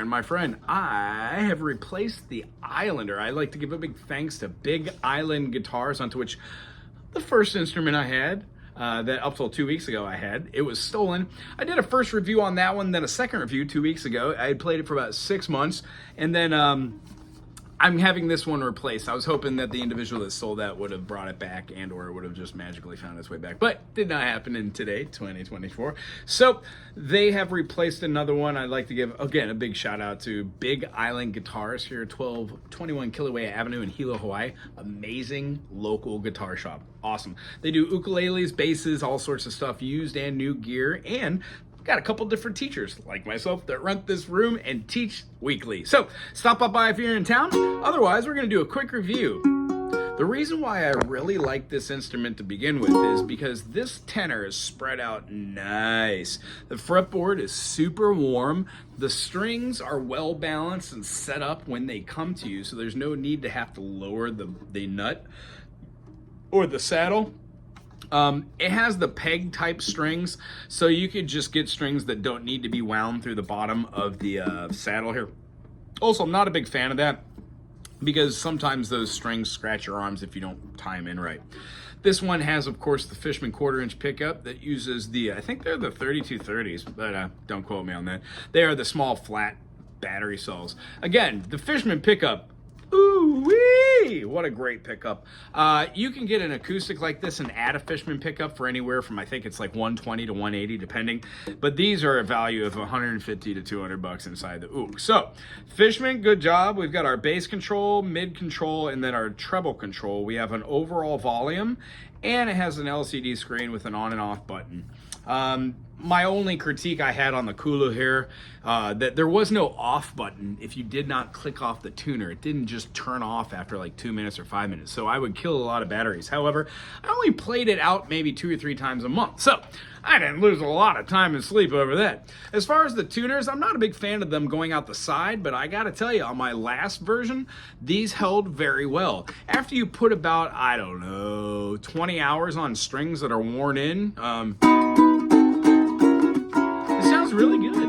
my friend, I have replaced the Islander. I'd like to give a big thanks to Big Island Guitars, onto which the first instrument I had, that up till 2 weeks ago it was stolen. I did a first review on that one, then a second review 2 weeks ago. I had played it for about 6 months, and then I'm having this one replaced. I was hoping that the individual that stole that would have brought it back, and or it would have just magically found its way back, but did not happen in today, 2024. So they have replaced another one. I'd like to give, again, a big shout out to Big Island Guitars here at 1221 Kilauea Avenue in Hilo, Hawaii. Amazing local guitar shop. Awesome. They do ukuleles, basses, all sorts of stuff, used and new gear, and got a couple different teachers like myself that rent this room and teach weekly. So stop up by if you're in town. Otherwise, we're going to do a quick review. The reason why I really like this instrument to begin with is because this tenor is spread out nice. The fretboard is super warm. The strings are well balanced and set up when they come to you, so there's no need to have to lower the nut or the saddle. It has the peg type strings, so you could just get strings that don't need to be wound through the bottom of the saddle here. Also, I'm not a big fan of that because sometimes those strings scratch your arms if you don't tie them in right. This one has, of course, the Fishman 1/4-inch pickup that uses the, I think they're the 3230s, but don't quote me on that. They are the small flat battery cells. Again, the Fishman pickup, ooh-wee! What a great pickup. You can get an acoustic like this and add a Fishman pickup for anywhere from, I think it's like 120 to 180 depending, but these are a value of 150 to 200 bucks inside the ook. So Fishman, good job. We've got our bass control, mid control, and then our treble control. We have an overall volume, and it has an LCD screen with an on and off button. My only critique I had on the Kulu here, that there was no off button if you did not click off the tuner. It didn't just turn off after like 2 minutes or 5 minutes, so I would kill a lot of batteries. However, I only played it out maybe 2 or 3 times a month, so I didn't lose a lot of time and sleep over that. As far as the tuners, I'm not a big fan of them going out the side, but I gotta tell you, on my last version, these held very well. After you put about, I don't know, 20 hours on strings that are worn in, it sounds really good.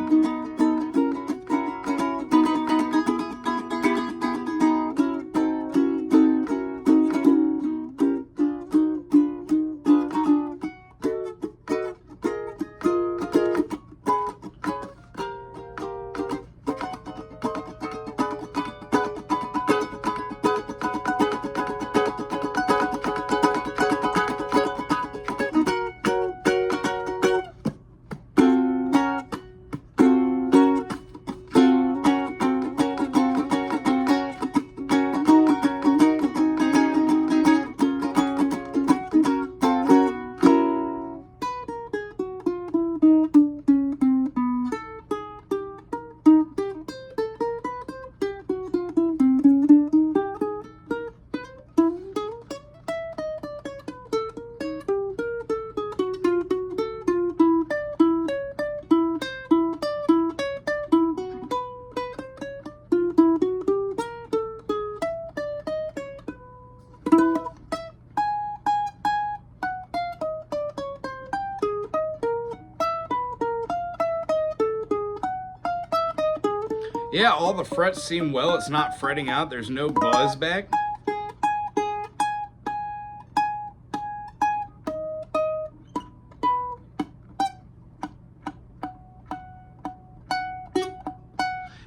Yeah, all the frets seem well. It's not fretting out. There's no buzz back.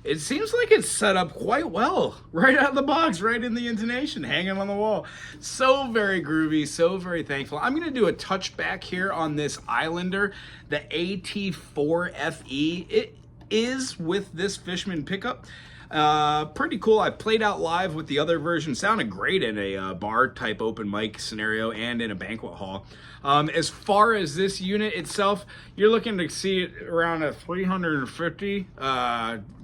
It seems like it's set up quite well. Right out of the box, right in the intonation, hanging on the wall. So very groovy, so very thankful. I'm gonna do a touchback here on this Islander, the AT4FE. It is with this Fishman pickup. Pretty cool. I played out live with the other version. Sounded great in a bar type open mic scenario and in a banquet hall. As far as this unit itself, you're looking to see it around a 350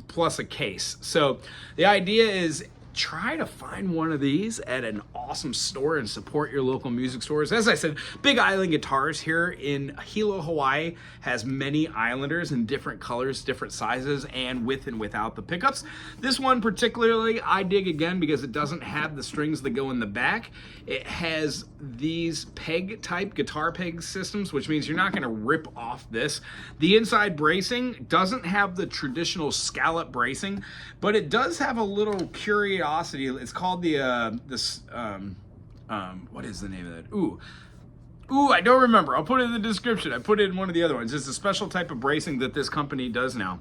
plus a case. So the idea is try to find one of these at an awesome store and support your local music stores. As I said, Big Island Guitars here in Hilo, Hawaii has many Islanders in different colors, different sizes, and with and without the pickups. This one particularly I dig again because it doesn't have the strings that go in the back. It has these peg type guitar peg systems, which means you're not going to rip off this. The inside bracing doesn't have the traditional scallop bracing, but it does have a little curiosity. It's called the what is the name of that? Ooh, I don't remember. I'll put it in the description. I put it in one of the other ones. It's a special type of bracing that this company does now.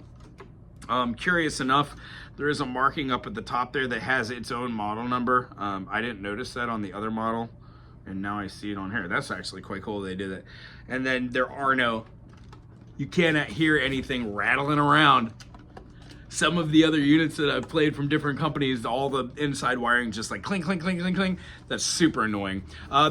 Curious enough, there is a marking up at the top there that has its own model number. I didn't notice that on the other model, and now I see it on here. That's actually quite cool they did it. And then you cannot hear anything rattling around. Some of the other units that I've played from different companies, all the inside wiring just like clink, clink, clink, clink, clink. That's super annoying.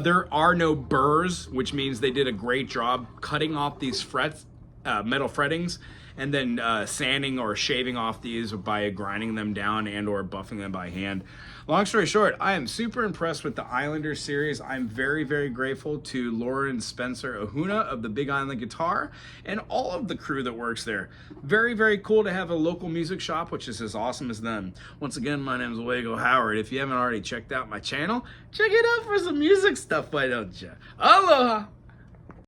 There are no burrs, which means they did a great job cutting off these frets, metal frettings, and then sanding or shaving off these by grinding them down and or buffing them by hand. Long story short, I am super impressed with the Islander series. I'm very, very grateful to Loren and Spencer of the Big Island Guitar and all of the crew that works there. Very, very cool to have a local music shop, which is as awesome as them. Once again, my name is Wago Howard. If you haven't already checked out my channel, check it out for some music stuff, why don't you? Aloha!